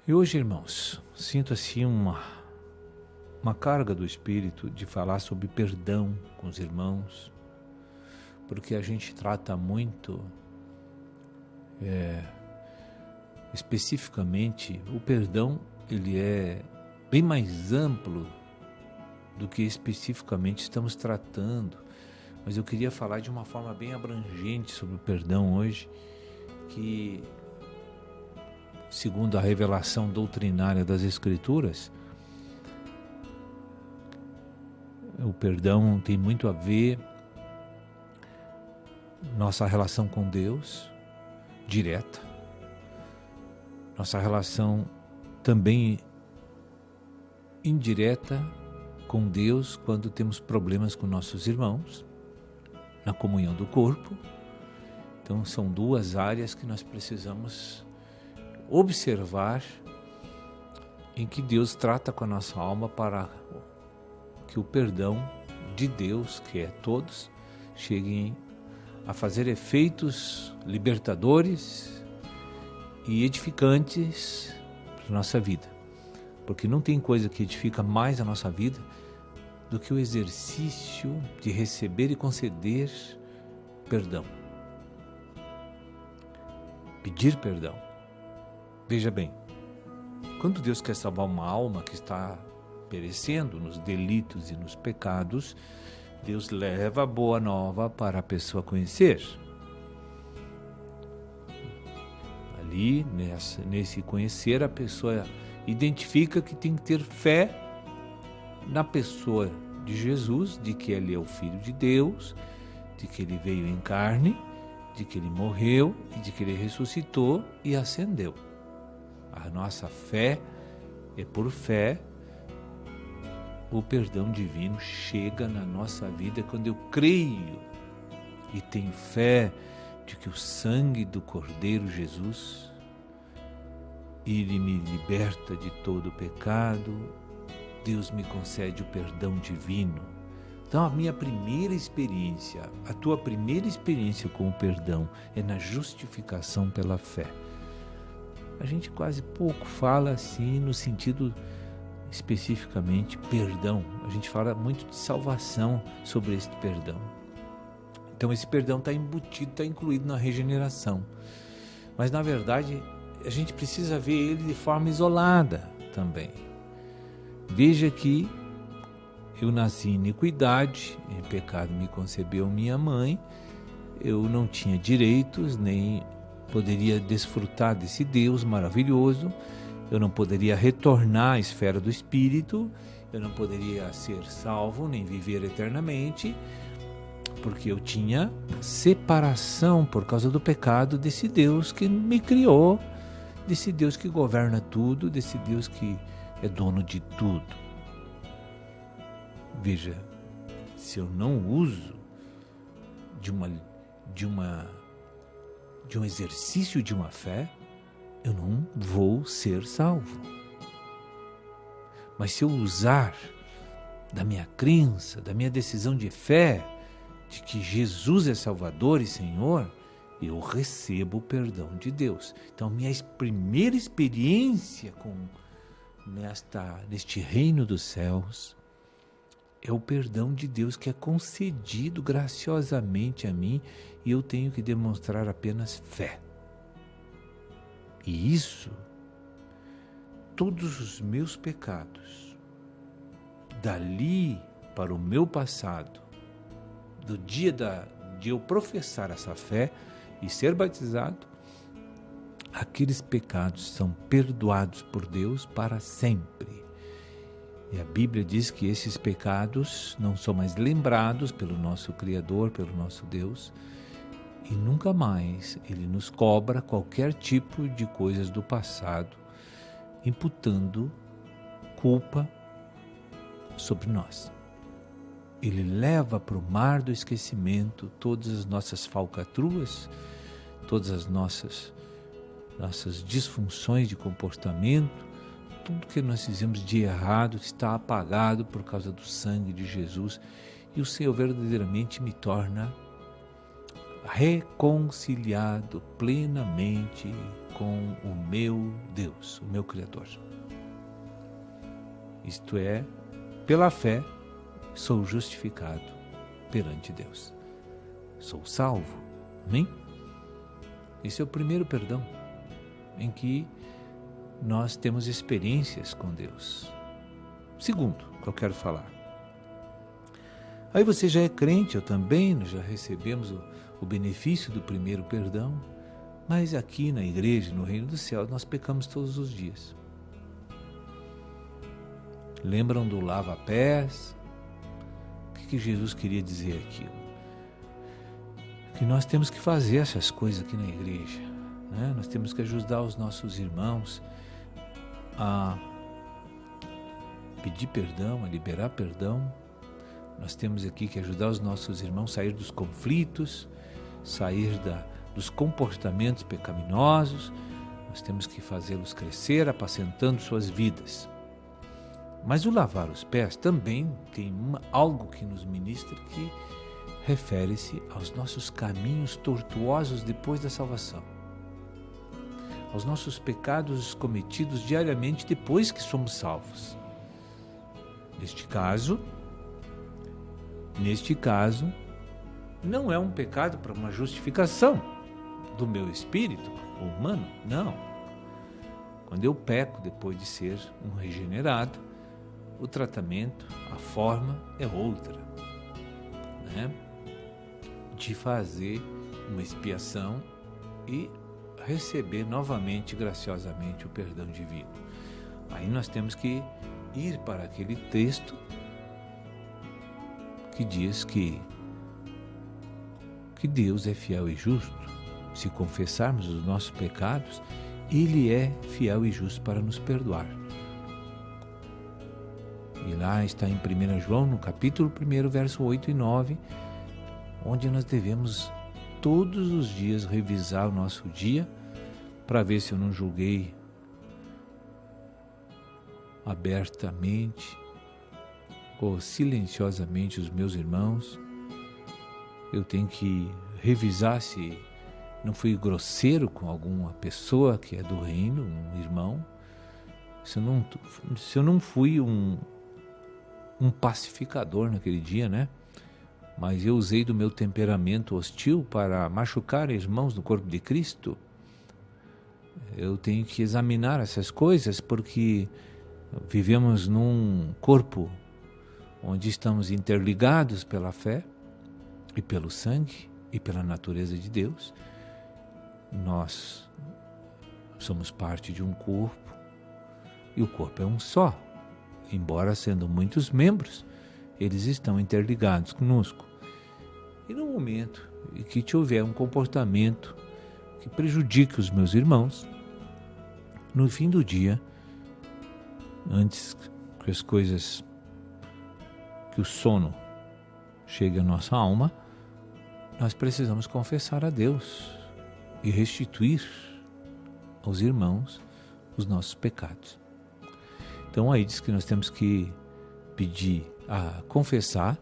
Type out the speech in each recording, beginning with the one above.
E hoje, irmãos, sinto assim uma carga do Espírito de falar sobre perdão com os irmãos, porque a gente trata muito, especificamente, o perdão, ele é bem mais amplo do que especificamente estamos tratando, mas eu queria falar de uma forma bem abrangente sobre o perdão hoje, que, segundo a revelação doutrinária das Escrituras, o perdão tem muito a ver nossa relação com Deus, direta, nossa relação também indireta com Deus quando temos problemas com nossos irmãos, na comunhão do corpo. Então são duas áreas que nós precisamos observar em que Deus trata com a nossa alma para que o perdão de Deus, que é todos, cheguem a fazer efeitos libertadores e edificantes para a nossa vida. Porque não tem coisa que edifica mais a nossa vida do que o exercício de receber e conceder perdão. Pedir perdão. Veja bem, quando Deus quer salvar uma alma que está perecendo nos delitos e nos pecados, Deus leva a boa nova para a pessoa conhecer. Ali, nesse conhecer, a pessoa identifica que tem que ter fé na pessoa de Jesus, de que ele é o Filho de Deus, de que ele veio em carne, de que ele morreu e de que ele ressuscitou e ascendeu. A nossa fé é por fé. O perdão divino chega na nossa vida quando eu creio e tenho fé de que o sangue do Cordeiro Jesus, ele me liberta de todo o pecado. Deus me concede o perdão divino. Então a minha primeira experiência, a tua primeira experiência com o perdão é na justificação pela fé. A gente quase pouco fala assim no sentido especificamente perdão. A gente fala muito de salvação sobre esse perdão. Então esse perdão está embutido, está incluído na regeneração. Mas na verdade a gente precisa ver ele de forma isolada também. Veja que eu nasci em iniquidade, em pecado me concebeu minha mãe, eu não tinha direitos, nem poderia desfrutar desse Deus maravilhoso, eu não poderia retornar à esfera do Espírito, eu não poderia ser salvo, nem viver eternamente, porque eu tinha separação por causa do pecado desse Deus que me criou, desse Deus que governa tudo, desse Deus que é dono de tudo. Veja, se eu não uso de um exercício de uma fé, eu não vou ser salvo. Mas se eu usar da minha crença, da minha decisão de fé, de que Jesus é Salvador e Senhor, eu recebo o perdão de Deus. Então, minha primeira experiência neste reino dos céus é o perdão de Deus que é concedido graciosamente a mim e eu tenho que demonstrar apenas fé. E isso, todos os meus pecados, dali para o meu passado, do dia de eu professar essa fé e ser batizado, aqueles pecados são perdoados por Deus para sempre. E a Bíblia diz que esses pecados não são mais lembrados pelo nosso Criador, pelo nosso Deus, e nunca mais Ele nos cobra qualquer tipo de coisas do passado, imputando culpa sobre nós. Ele leva para o mar do esquecimento todas as nossas falcatruas, todas as nossas disfunções de comportamento, tudo que nós fizemos de errado está apagado por causa do sangue de Jesus, e o Senhor verdadeiramente me torna reconciliado plenamente com o meu Deus, o meu Criador. Isto é, pela fé, sou justificado perante Deus. Sou salvo. Amém? Esse é o primeiro perdão, em que nós temos experiências com Deus. Segundo, que eu quero falar. Aí você já é crente, eu também, nós já recebemos o benefício do primeiro perdão, mas aqui na igreja, no reino do céu, nós pecamos todos os dias. Lembram do lava-pés? O que Jesus queria dizer aqui? Que nós temos que fazer essas coisas aqui na igreja, né? Nós temos que ajudar os nossos irmãos a pedir perdão, a liberar perdão. Nós temos aqui que ajudar os nossos irmãos a sair dos conflitos, sair dos comportamentos pecaminosos. Nós temos que fazê-los crescer, apacentando suas vidas. Mas o lavar os pés também tem algo que nos ministra que refere-se aos nossos caminhos tortuosos depois da salvação, aos nossos pecados cometidos diariamente depois que somos salvos. Neste caso, não é um pecado para uma justificação do meu espírito humano, não. Quando eu peco depois de ser um regenerado, o tratamento, a forma é outra, né? De fazer uma expiação e receber novamente, graciosamente, o perdão divino. Aí nós temos que ir para aquele texto que diz que Deus é fiel e justo. Se confessarmos os nossos pecados, Ele é fiel e justo para nos perdoar. E lá está em 1 João, no capítulo 1, verso 8 e 9, onde nós devemos todos os dias revisar o nosso dia para ver se eu não julguei abertamente ou silenciosamente os meus irmãos. Eu tenho que revisar se não fui grosseiro com alguma pessoa que é do reino, um irmão, se eu não fui um pacificador naquele dia, né? Mas eu usei do meu temperamento hostil para machucar irmãos do corpo de Cristo. Eu tenho que examinar essas coisas porque vivemos num corpo onde estamos interligados pela fé e pelo sangue e pela natureza de Deus. Nós somos parte de um corpo e o corpo é um só. Embora sendo muitos membros, eles estão interligados conosco. E no momento em que tiver um comportamento que prejudique os meus irmãos, no fim do dia, antes que as coisas, que o sono chegue à nossa alma, nós precisamos confessar a Deus e restituir aos irmãos os nossos pecados. Então aí diz que nós temos que pedir a confessar,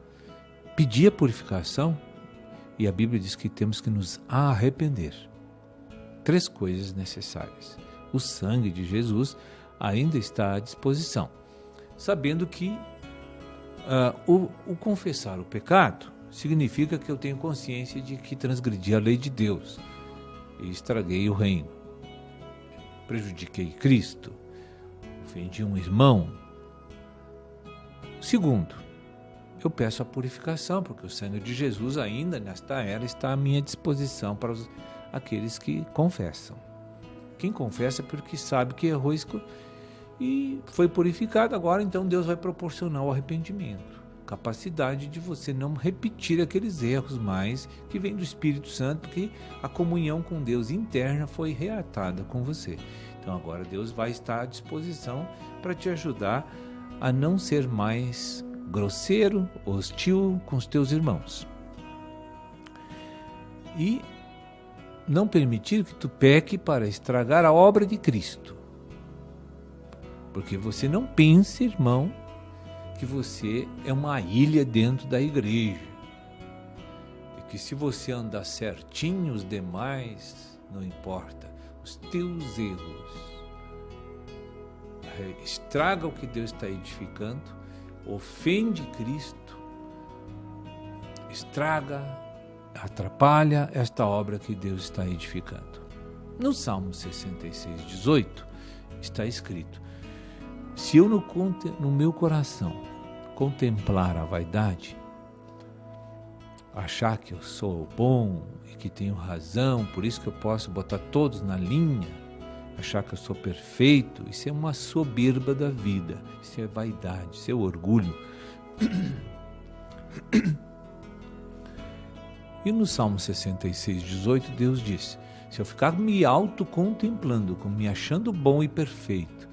pedir a purificação, e a Bíblia diz que temos que nos arrepender. 3 coisas necessárias. O sangue de Jesus ainda está à disposição, sabendo que o confessar o pecado significa que eu tenho consciência de que transgredi a lei de Deus e estraguei o reino, prejudiquei Cristo, ofendi um irmão. Segundo, eu peço a purificação, porque o sangue de Jesus ainda nesta era está à minha disposição para aqueles que confessam. Quem confessa é porque sabe que errou e foi purificado, agora então Deus vai proporcionar o arrependimento, capacidade de você não repetir aqueles erros mais que vem do Espírito Santo, porque a comunhão com Deus interna foi reatada com você. Então agora Deus vai estar à disposição para te ajudar a não ser mais grosseiro, hostil com os teus irmãos. E não permitir que tu peque para estragar a obra de Cristo. Porque você não pense, irmão, que você é uma ilha dentro da igreja. E Porque se você andar certinho, os demais não importa. Os teus erros estraga o que Deus está edificando, ofende Cristo, estraga, atrapalha esta obra que Deus está edificando. No Salmo 66, 18, está escrito: se eu no meu coração contemplar a vaidade, achar que eu sou bom e que tenho razão, por isso que eu posso botar todos na linha, achar que eu sou perfeito, isso é uma soberba da vida, isso é vaidade, isso é orgulho. E no Salmo 66, 18, Deus diz: se eu ficar me autocontemplando, como me achando bom e perfeito,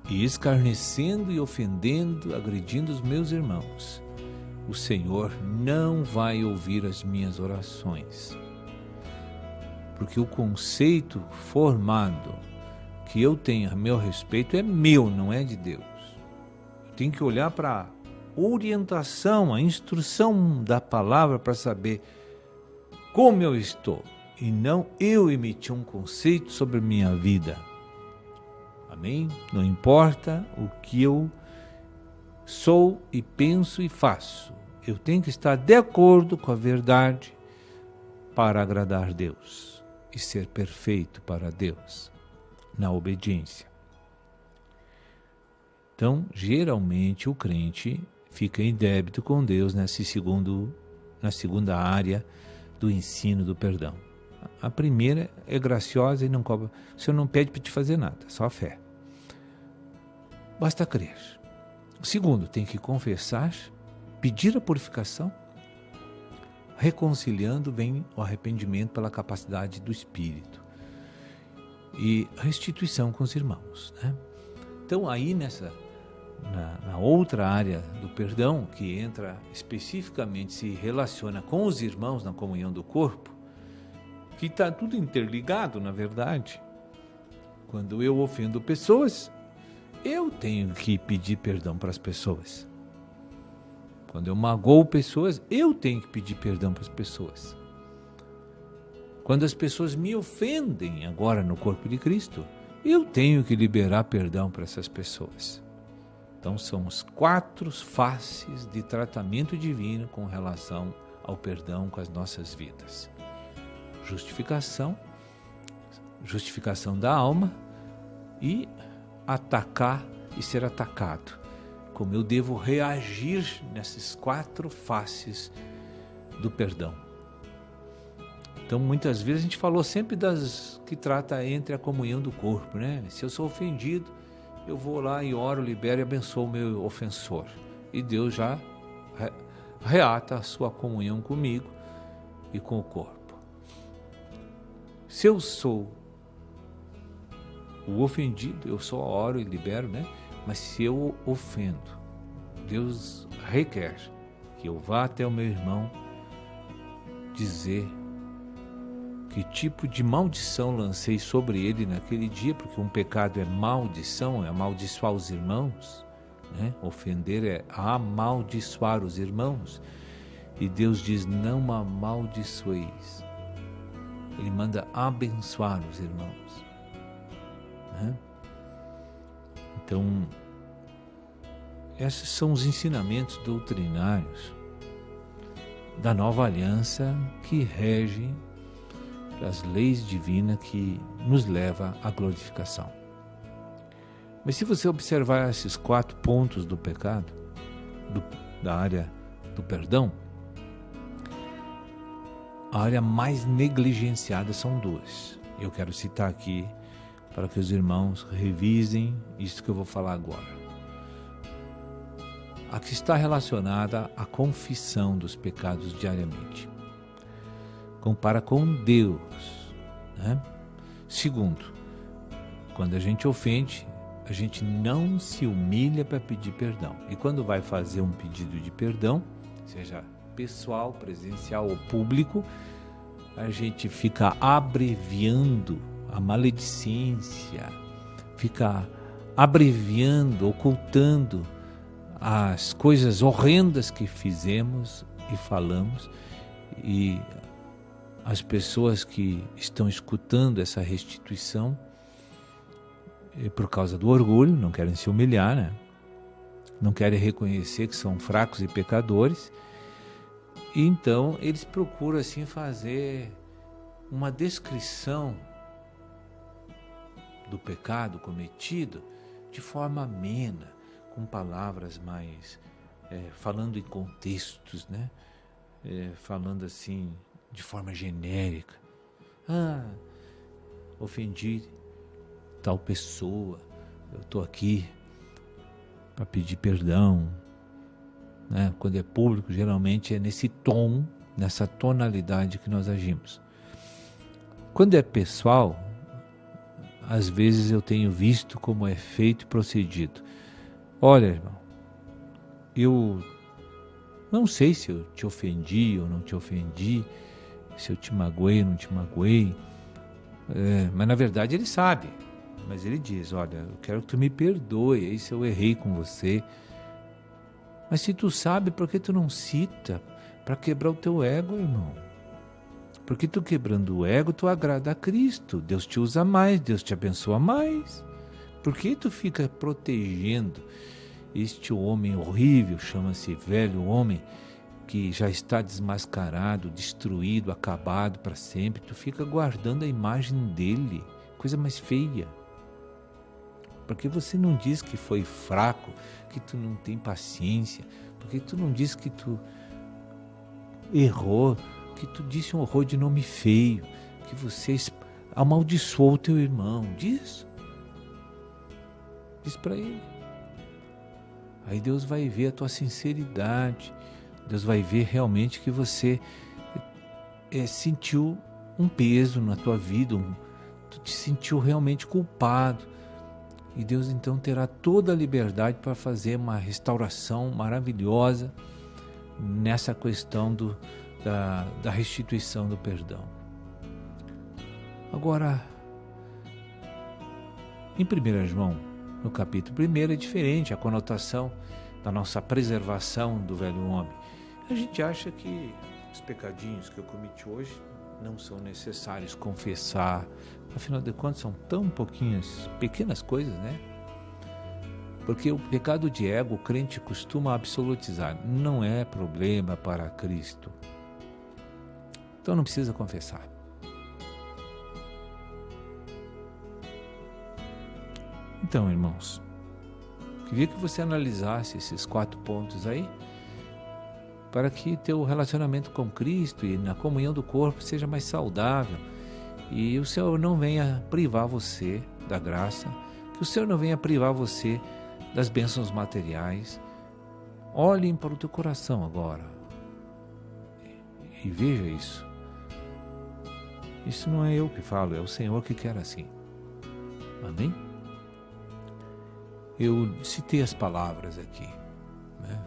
e escarnecendo e ofendendo, agredindo os meus irmãos, o Senhor não vai ouvir as minhas orações. Porque o conceito formado que eu tenho a meu respeito é meu, não é de Deus. Eu tenho que olhar para a orientação, a instrução da palavra para saber como eu estou, e não eu emitir um conceito sobre a minha vida. Amém? Não importa o que eu sou e penso e faço, eu tenho que estar de acordo com a verdade para agradar Deus e ser perfeito para Deus na obediência. Então, geralmente o crente fica em débito com Deus na segunda área do ensino do perdão. A primeira é graciosa e não cobra. O Senhor não pede para te fazer nada, só a fé. Basta crer. O segundo, tem que confessar, pedir a purificação. Reconciliando vem o arrependimento pela capacidade do Espírito. E restituição com os irmãos, né? Então aí na outra área do perdão, que entra especificamente, se relaciona com os irmãos na comunhão do corpo, que está tudo interligado, na verdade. Quando eu ofendo pessoas, eu tenho que pedir perdão para as pessoas. Quando eu magoo pessoas, eu tenho que pedir perdão para as pessoas. Quando as pessoas me ofendem agora no corpo de Cristo, eu tenho que liberar perdão para essas pessoas. Então são as 4 faces de tratamento divino com relação ao perdão com as nossas vidas. Justificação da alma e atacar e ser atacado. Como eu devo reagir nessas 4 faces do perdão. Então, muitas vezes a gente falou sempre das que trata entre a comunhão do corpo, né? Se eu sou ofendido, eu vou lá e oro, libero e abençoo o meu ofensor. E Deus já reata a sua comunhão comigo e com o corpo. Se eu sou o ofendido, eu só oro e libero, né? Mas se eu ofendo, Deus requer que eu vá até o meu irmão dizer que tipo de maldição lancei sobre ele naquele dia, porque um pecado é maldição, é amaldiçoar os irmãos, né? Ofender é amaldiçoar os irmãos. E Deus diz: não amaldiçoeis. Ele manda abençoar os irmãos, né? Então, esses são os ensinamentos doutrinários da nova aliança que regem as leis divinas que nos leva à glorificação. Mas se você observar esses 4 pontos do pecado, da área do perdão, a área mais negligenciada são 2. Eu quero citar aqui para que os irmãos revisem isso que eu vou falar agora. A que está relacionada à confissão dos pecados diariamente. Compara com Deus, né? Segundo, quando a gente ofende, a gente não se humilha para pedir perdão. E quando vai fazer um pedido de perdão, seja pessoal, presencial ou público, a gente fica abreviando a maledicência, fica abreviando, ocultando as coisas horrendas que fizemos e falamos, E as pessoas que estão escutando essa restituição, por causa do orgulho, não querem se humilhar, né? Não querem reconhecer que são fracos e pecadores, e então eles procuram assim fazer uma descrição do pecado cometido de forma amena, com palavras mais, falando em contextos, né? Falando assim de forma genérica. Ofendi tal pessoa, eu estou aqui para pedir perdão, né? Quando é público, geralmente é nesse tom, nessa tonalidade que nós agimos. Quando é pessoal, às vezes eu tenho visto como é feito e procedido. Olha, irmão, eu não sei se eu te ofendi ou não te ofendi, se eu te magoei ou não te magoei, mas na verdade ele sabe. Mas ele diz, olha, eu quero que tu me perdoe aí se eu errei com você. Mas se tu sabe, por que tu não cita para quebrar o teu ego, irmão? Porque tu quebrando o ego, tu agrada a Cristo. Deus te usa mais, Deus te abençoa mais. Por que tu fica protegendo este homem horrível, chama-se velho homem, que já está desmascarado, destruído, acabado para sempre? Tu fica guardando a imagem dele, coisa mais feia. Porque você não diz que foi fraco, que tu não tem paciência, porque tu não diz que tu errou, que tu disse um horror de nome feio, que você amaldiçoou o teu irmão. Diz para ele. Aí Deus vai ver a tua sinceridade, Deus vai ver realmente que você sentiu um peso na tua vida, tu te sentiu realmente culpado. E Deus então terá toda a liberdade para fazer uma restauração maravilhosa nessa questão da restituição do perdão. Agora, em 1 João, no capítulo 1, é diferente a conotação da nossa preservação do velho homem. A gente acha que os pecadinhos que eu cometi hoje não são necessários confessar. Afinal de contas, são tão pequenas coisas, né? Porque o pecado de ego, o crente costuma absolutizar. Não é problema para Cristo. Então não precisa confessar. Então, irmãos, queria que você analisasse esses 4 pontos aí, para que teu relacionamento com Cristo e na comunhão do corpo seja mais saudável, e o Senhor não venha privar você da graça, que o Senhor não venha privar você das bênçãos materiais. Olhem para o teu coração agora e veja isso. Isso não é eu que falo, é o Senhor que quer assim. Amém? Eu citei as palavras aqui, né?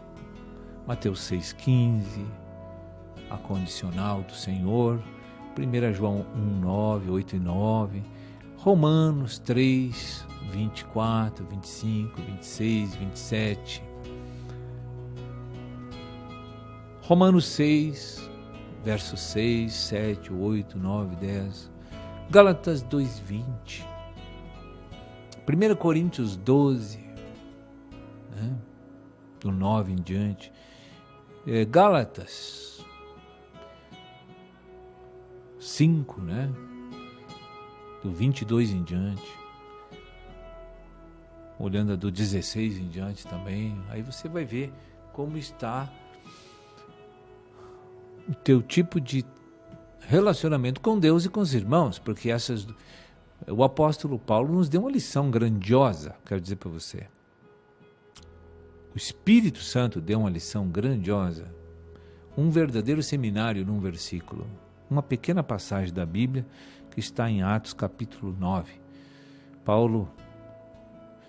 Mateus 6,15, a condicional do Senhor, 1 João 1,9, 8 e 9, Romanos 3, 24, 25, 26, 27, Romanos 6, versos 6, 7, 8, 9, 10, Gálatas 2,20, 1 Coríntios 12, né? Do 9 em diante, Gálatas 5, né? Do 22 em diante, olhando do 16 em diante também, aí você vai ver como está o teu tipo de relacionamento com Deus e com os irmãos, porque o apóstolo Paulo nos deu uma lição grandiosa, quero dizer para você. O Espírito Santo deu uma lição grandiosa, um verdadeiro seminário num versículo, uma pequena passagem da Bíblia que está em Atos capítulo 9. Paulo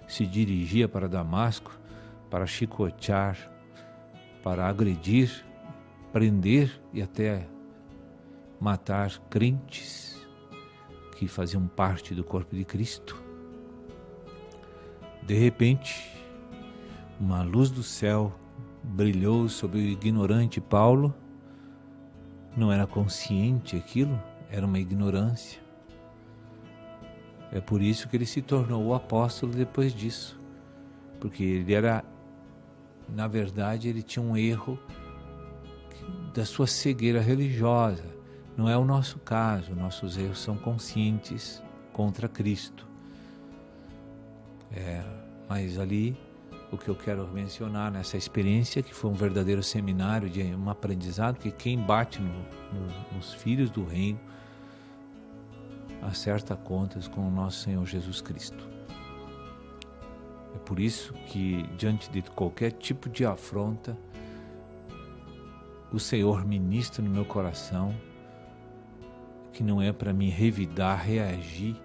se dirigia para Damasco para chicotear, para agredir, prender e até matar crentes que faziam parte do corpo de Cristo. De repente, uma luz do céu brilhou sobre o ignorante Paulo não era consciente aquilo, era uma ignorância. É por isso que ele se tornou o apóstolo depois disso. Porque ele era, na verdade, ele tinha um erro da sua cegueira religiosa. Não é o nosso caso, nossos erros são conscientes contra Cristo. Mas ali, o que eu quero mencionar nessa experiência, que foi um verdadeiro seminário, de um aprendizado, que quem bate nos filhos do reino acerta contas com o nosso Senhor Jesus Cristo. É por isso que, diante de qualquer tipo de afronta, o Senhor ministra no meu coração que não é para me revidar, reagir,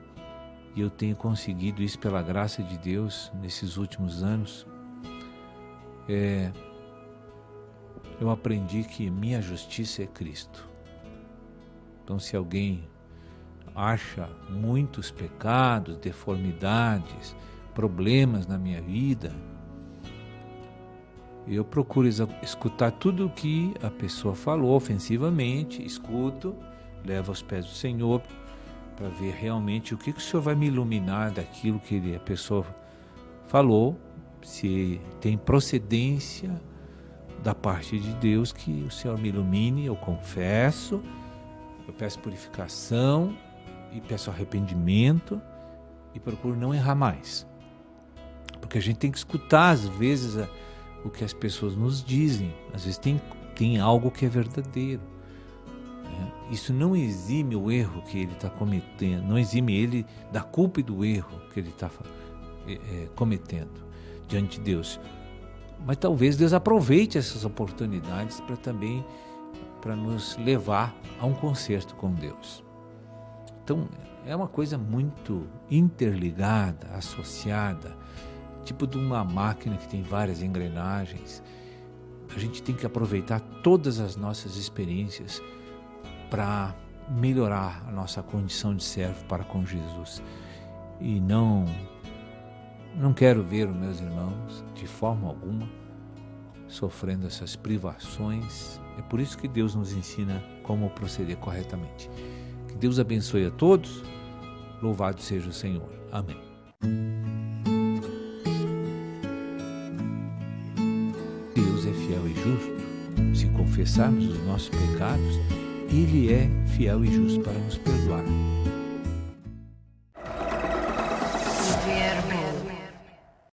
e eu tenho conseguido isso pela graça de Deus nesses últimos anos. Eu aprendi que minha justiça é Cristo. Então, se alguém acha muitos pecados, deformidades, problemas na minha vida, eu procuro escutar tudo o que a pessoa falou ofensivamente, escuto, levo aos pés do Senhor para ver realmente o que o Senhor vai me iluminar daquilo que a pessoa falou, se tem procedência da parte de Deus, que o Senhor me ilumine. Eu confesso, eu peço purificação e peço arrependimento e procuro não errar mais, porque a gente tem que escutar às vezes o que as pessoas nos dizem. Às vezes tem algo que é verdadeiro, né? Isso não exime o erro que ele está cometendo, não exime ele da culpa e do erro que ele está cometendo diante de Deus. Mas talvez Deus aproveite essas oportunidades para nos levar a um conserto com Deus. Então, é uma coisa muito interligada, associada, tipo de uma máquina que tem várias engrenagens. A gente tem que aproveitar todas as nossas experiências para melhorar a nossa condição de servo para com Jesus. E não quero ver os meus irmãos, de forma alguma, sofrendo essas privações. É por isso que Deus nos ensina como proceder corretamente. Que Deus abençoe a todos. Louvado seja o Senhor. Amém. Deus é fiel e justo. Se confessarmos os nossos pecados, Ele é fiel e justo para nos perdoar